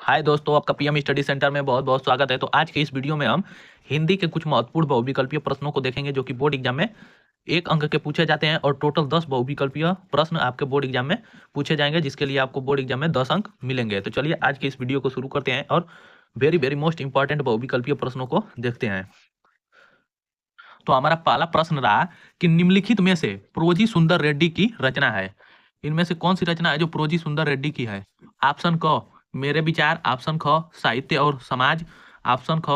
हाय दोस्तों, आपका PM study centre में बहुत बहुत स्वागत है। तो आज के इस वीडियो में हम हिंदी के कुछ महत्वपूर्ण बहुविकल्पीय प्रश्नों को देखेंगे जो कि बोर्ड एग्जाम में 1 अंक के पूछे जाते हैं और टोटल 10 बहुविकल्पीय प्रश्न आपके बोर्ड एग्जाम में पूछे जाएंगे, जिसके लिए आपको बोर्ड एग्जाम में 10 अंक मिलेंगे। तो चलिए आज के इस वीडियो को शुरू करते हैं और वेरी वेरी मोस्ट इंपॉर्टेंट बहुविकल्पीय प्रश्नों को देखते हैं। तो हमारा पहला प्रश्न रहा कि निम्नलिखित में से प्रोजी सुंदर रेड्डी की रचना है। इनमें से कौन सी रचना है जो प्रोजी सुंदर रेड्डी की है? ऑप्शन क मेरे विचार, ऑप्शन ख साहित्य और समाज, ऑप्शन ख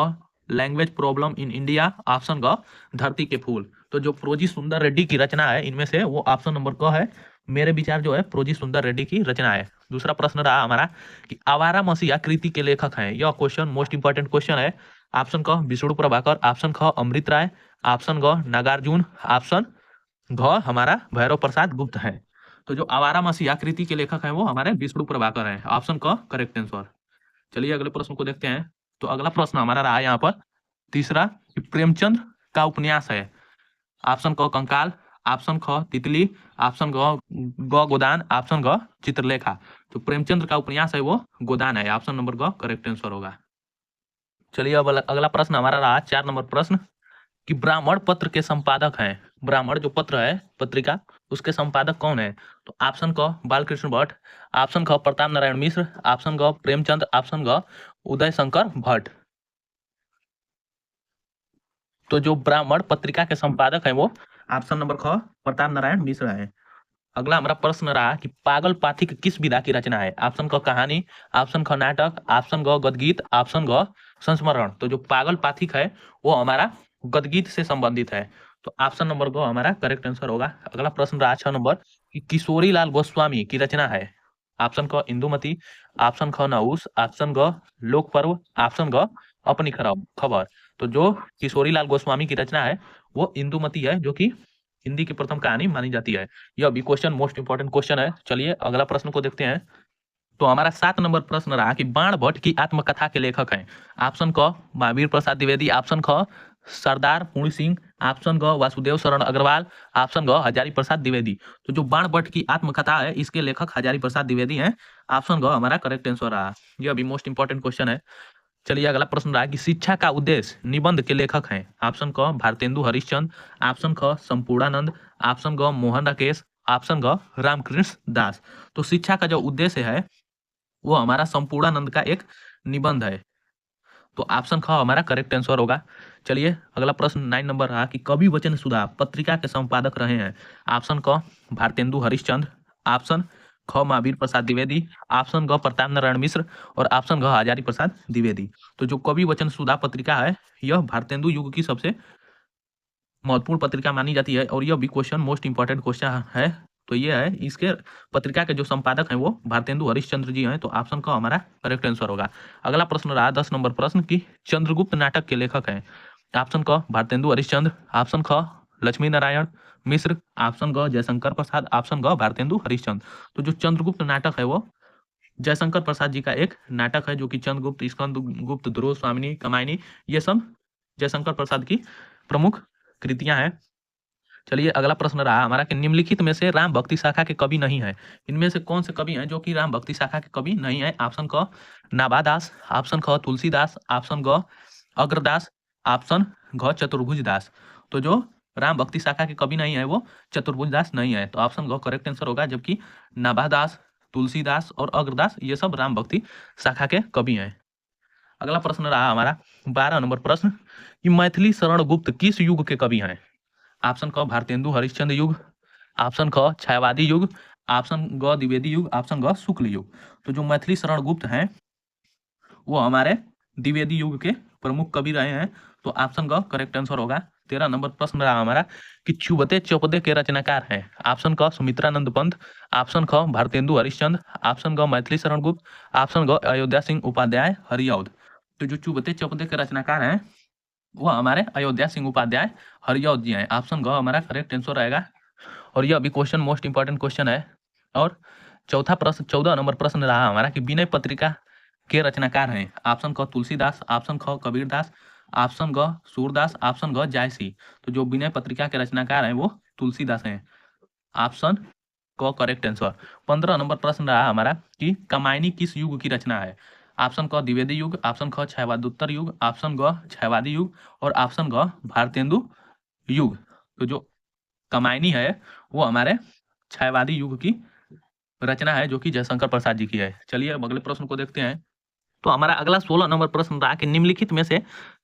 language problem in India, option ग धरती के फूल। तो जो प्रोजी सुंदर रेड्डी की रचना है इनमें से वो ऑप्शन नंबर क है, मेरे विचार जो है प्रोजी सुंदर रेड्डी की रचना है। दूसरा प्रश्न रहा हमारा कि आवारा मसीहा कृति के लेखक हैं। यह क्वेश्चन मोस्ट इंपॉर्टेंट क्वेश्चन है। ऑप्शन क विष्णु प्रभाकर, ऑप्शन ख अमृत राय, ऑप्शन ग नागार्जुन, ऑप्शन घ हमारा भैरव प्रसाद गुप्त है। तो जो आवारा मसीहा कृति के लेखक हैं वो हमारे विष्णु प्रभाकर हैं। ऑप्शन क करेक्ट आंसर। चलिए अगले प्रश्न को देखते हैं। तो अगला प्रश्न हमारा रहा यहाँ पर तीसरा कि प्रेमचंद का उपन्यास है। ऑप्शन क कंकाल, ऑप्शन ख तितली, ऑप्शन ग गोदान, ऑप्शन ग चित्रलेखा। तो प्रेमचंद का उपन्यास है वो गोदान है। ऑप्शन नंबर ग करेक्ट आंसर होगा। चलिए अब अगला प्रश्न हमारा रहा 4 नंबर प्रश्न कि ब्राह्मण पत्र के संपादक हैं। ब्राह्मण जो पत्र है पत्रिका, उसके संपादक कौन है? तो ऑप्शन क बालकृष्ण भट्ट, ऑप्शन ख प्रताप नारायण मिश्र, ऑप्शन ग प्रेमचंद, ऑप्शन ग उदय शंकर भट्ट। तो जो ब्राह्मण पत्रिका के संपादक है वो ऑप्शन नंबर ख प्रताप नारायण मिश्र है। अगला हमारा प्रश्न रहा कि पागल पाथिक किस विधा की रचना है? ऑप्शन क कहानी, ऑप्शन ख नाटक, ऑप्शन ग गदगीत, ऑप्शन ग संस्मरण। तो जो पागल पाथिक है वो हमारा गदगीत से संबंधित है। तो ऑप्शन नंबर ग हमारा करेक्ट आंसर होगा। अगला प्रश्न रहा 6 नंबर कि किशोरी लाल गोस्वामी की रचना है। ऑप्शन क इंदुमती, ऑप्शन ख नहुस, ऑप्शन ग लोक पर्व, ऑप्शन ग अपनी खबर। तो जो किशोरी लाल गोस्वामी की रचना है वो इंदुमती है, जो कि हिंदी की प्रथम कहानी मानी जाती है। यह भी क्वेश्चन मोस्ट इंपॉर्टेंट क्वेश्चन है। चलिए अगला प्रश्न को देखते हैं। तो हमारा 7 नंबर प्रश्न रहा कि बाण भट्ट की आत्मकथा के लेखक हैं। ऑप्शन क महावीर प्रसाद द्विवेदी, ऑप्शन ख सरदार पूर्ण सिंह, ऑप्शन ग वासुदेव शरण अग्रवाल, ऑप्शन ग हजारी प्रसाद द्विवेदी। तो जो बाण भट्ट की आत्मकथा है इसके लेखक हजारी प्रसाद द्विवेदी हैं। ऑप्शन ग हमारा करेक्ट आंसर रहा। यह भी मोस्ट इंपॉर्टेंट क्वेश्चन है। चलिए अगला प्रश्न रहा कि शिक्षा का उद्देश्य निबंध के लेखक हैं। ऑप्शन क भारतेंदु हरिश्चंद्र, ऑप्शन ख संपूर्णानंद, ऑप्शन ग मोहन राकेश, ऑप्शन ग रामकृष्ण दास। तो शिक्षा का जो उद्देश्य है वो हमारा संपूर्णानंद का एक निबंध है। तो ऑप्शन ख हमारा करेक्ट आंसर होगा। चलिए अगला प्रश्न 9 नंबर रहा कि कवि वचन सुधा पत्रिका के संपादक रहे हैं। ऑप्शन क भारतेंदु हरिश्चंद्र, ऑप्शन ख महावीर प्रसाद द्विवेदी, ऑप्शन ग प्रताप नारायण मिश्र और ऑप्शन घ हजारी प्रसाद द्विवेदी। तो जो कवि वचन सुधा पत्रिका है यह भारतेंदु युग की सबसे महत्वपूर्ण पत्रिका मानी जाती है और यह भी क्वेश्चन मोस्ट इंपॉर्टेंट क्वेश्चन है। तो ये है, इसके पत्रिका के जो संपादक हैं वो भारतेंदु हरिश्चंद्र जी हैं। तो ऑप्शन क हमारा करेक्ट आंसर होगा। अगला प्रश्न रहा 10 नंबर प्रश्न की चंद्रगुप्त नाटक के लेखक हैं। ऑप्शन क भारतेंदु हरिश्चंद्र, ऑप्शन ख लक्ष्मी नारायण मिश्र, ऑप्शन ग जयशंकर प्रसाद, ऑप्शन ग भारतेंदु हरिश्चंद्र। तो जो चंद्रगुप्त नाटक है वो जयशंकर प्रसाद जी का एक नाटक है, जो कि चंद्रगुप्त, स्कंदगुप्त, ध्रुव, स्वामिनी, कमायनी, ये सब जयशंकर प्रसाद की प्रमुख कृतियां हैं। चलिए अगला प्रश्न रहा हमारा कि निम्नलिखित में से राम भक्ति शाखा के कवि नहीं है। इनमें से कौन से कवि हैं जो कि राम भक्ति शाखा के कवि नहीं है? ऑप्शन क नाभादास, ऑप्शन ख तुलसीदास, ऑप्शन ग अग्रदास, ऑप्शन घ चतुर्भुज दास। तो जो राम भक्ति शाखा के कवि नहीं है वो चतुर्भुज दास नहीं है। तो ऑप्शन घ करेक्ट आंसर होगा, जबकि नाभादास, तुलसीदास और अग्रदास ये सब राम भक्ति शाखा के कवि हैं। अगला प्रश्न रहा हमारा 12 नंबर प्रश्न कि मैथिली शरण गुप्त किस युग के कवि हैं? ऑप्शन क भारतेंदु हरिश्चंद्र युग, ऑप्शन ख छायावादी युग, ऑप्शन ग द्विवेदी युग, ऑप्शन ग शुक्ल युग। तो जो मैथिली शरण गुप्त हैं वो हमारे द्विवेदी युग के प्रमुख कवि रहे हैं। तो ऑप्शन ग करेक्ट आंसर होगा। 13 नंबर प्रश्न रहा हमारा कि चुबते चौपदे के रचनाकार हैं। ऑप्शन क सुमित्रानंद पंत, ऑप्शन ख भारतेंदु हरिश्चंद्र, ऑप्शन ग मैथिली शरण गुप्त, ऑप्शन ग अयोध्या सिंह उपाध्याय हरिऔध। तो जो चुबते चौपदे के रचनाकार हैं वो हमारे अयोध्या सिंह उपाध्याय हरिऔध जी हैं। ऑप्शन ग हमारा करेक्ट आंसर रहेगा। और यह अभी क्वेश्चन मोस्ट इंपॉर्टेंट क्वेश्चन है। और चौथा प्रश्न 14 नंबर प्रश्न रहा हमारा कि विनय पत्रिका के रचनाकार हैं। ऑप्शन क तुलसीदास, ऑप्शन ख कबीरदास, ऑप्शन ग सूरदास, ऑप्शन ग जायसी। तो जो विनय पत्रिका के रचनाकार हैं वो तुलसीदास हैं। ऑप्शन क करेक्ट आंसर। 15 नंबर प्रश्न रहा हमारा कि कामायनी किस युग की रचना है। ऑप्शन क द्विवेदी युग, ऑप्शन ख छायावादोत्तर युग, ऑप्शन ग छायावादी युग और ऑप्शन ग भारतेंदु युग। तो जो कमायनी है वो हमारे छायावादी युग की रचना है, जो कि जयशंकर प्रसाद जी की है। चलिए अब अगले प्रश्न को देखते हैं। तो हमारा अगला 16 नंबर प्रश्न रहा कि निम्नलिखित में से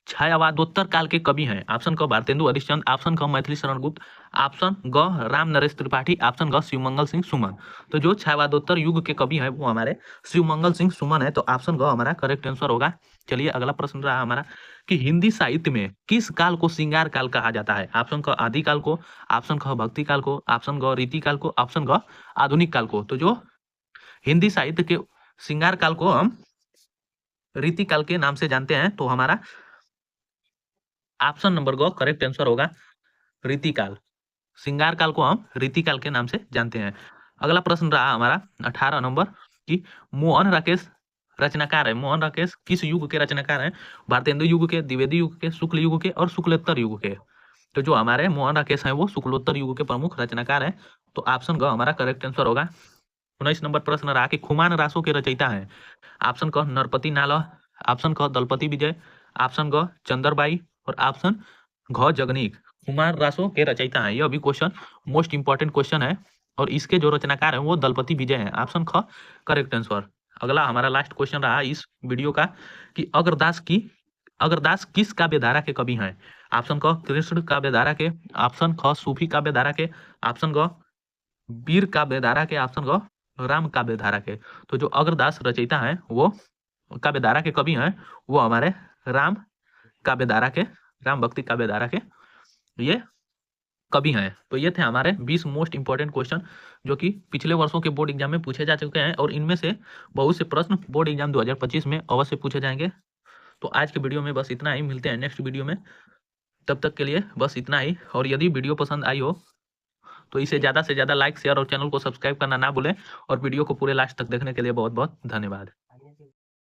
छायावादोत्तर काल के कवि हैं। ऑप्शन क भारतेंदु हरिश्चंद्र, ऑप्शन ख मैथिली शरण गुप्त, ऑप्शन ग राम नरेश त्रिपाठी, ऑप्शन ग शिवमंगल सिंह सुमन। तो जो छायावादोत्तर युग के कवि हैं वो हमारे शिवमंगल सिंह सुमन है। तो ऑप्शन ग हमारा करेक्ट आंसर होगा। चलिए अगला प्रश्न रहा हमारा कि हिंदी साहित्य में किस काल को श्रृंगार काल कहा जाता है। ऑप्शन क आदि काल को, ऑप्शन ख भक्ति काल को, ऑप्शन ग रीति काल को, ऑप्शन ग आधुनिक काल को। तो जो हिंदी साहित्य के श्रृंगार काल को हम रीति काल के नाम से जानते हैं, तो हमारा ऑप्शन नंबर ग करेक्ट आंसर होगा रीति काल। श्रृंगार काल को हम रीति काल के नाम से जानते हैं। अगला प्रश्न रहा हमारा 18 नंबर कि मोहन राकेश रचनाकार है। मोहन राकेश किस युग के रचनाकार हैं? भारतेंदु युग के, द्विवेदी युग के, शुक्ल युग के और शुक्लोत्तर युग के। तो जो हमारे मोहन राकेश हैं वो शुक्लोत्तर युग के प्रमुख रचनाकार हैं। तो ऑप्शन ग हमारा करेक्ट आंसर होगा। 19 नंबर प्रश्न रहा कि खुमान रासो के रचयिता हैं। ऑप्शन क नरपति नाला, ऑप्शन क दलपति विजय, ऑप्शन ग चंद्रबाई और ऑप्शन घ जगनीक। कुमार रासो के रचयिता हैं। यह भी क्वेश्चन मोस्ट इंपॉर्टेंट क्वेश्चन है और इसके जो रचनाकार हैं वो दलपति विजय हैं। ऑप्शन ख करेक्ट आंसर। अगला हमारा लास्ट क्वेश्चन रहा इस वीडियो का कि अग्रदास किस काव्यधारा के कवि हैं। ऑप्शन क कृष्ण काव्यधारा के, ऑप्शन ख सूफी काव्यधारा के, ऑप्शन ग वीर काव्यधारा के, ऑप्शन ग राम काव्यधारा के। तो जो अग्रदास रचयिता हैं वो काव्यधारा के कवि हैं वो हमारे राम काव्यधारा के, राम भक्ति काव्यधारा के ये कवि हैं। तो ये थे हमारे 20 मोस्ट इंपॉर्टेंट क्वेश्चन जो कि पिछले वर्षों के बोर्ड एग्जाम में पूछे जा चुके हैं और इनमें से बहुत से प्रश्न बोर्ड एग्जाम 2025 में अवश्य पूछे जाएंगे। तो आज के वीडियो में बस इतना ही, मिलते हैं नेक्स्ट वीडियो में। तब तक के लिए बस इतना ही। और यदि वीडियो पसंद आई हो तो इसे ज़्यादा से ज़्यादा लाइक, शेयर और चैनल को सब्सक्राइब करना ना भूलें। और वीडियो को पूरे लास्ट तक देखने के लिए बहुत बहुत धन्यवाद।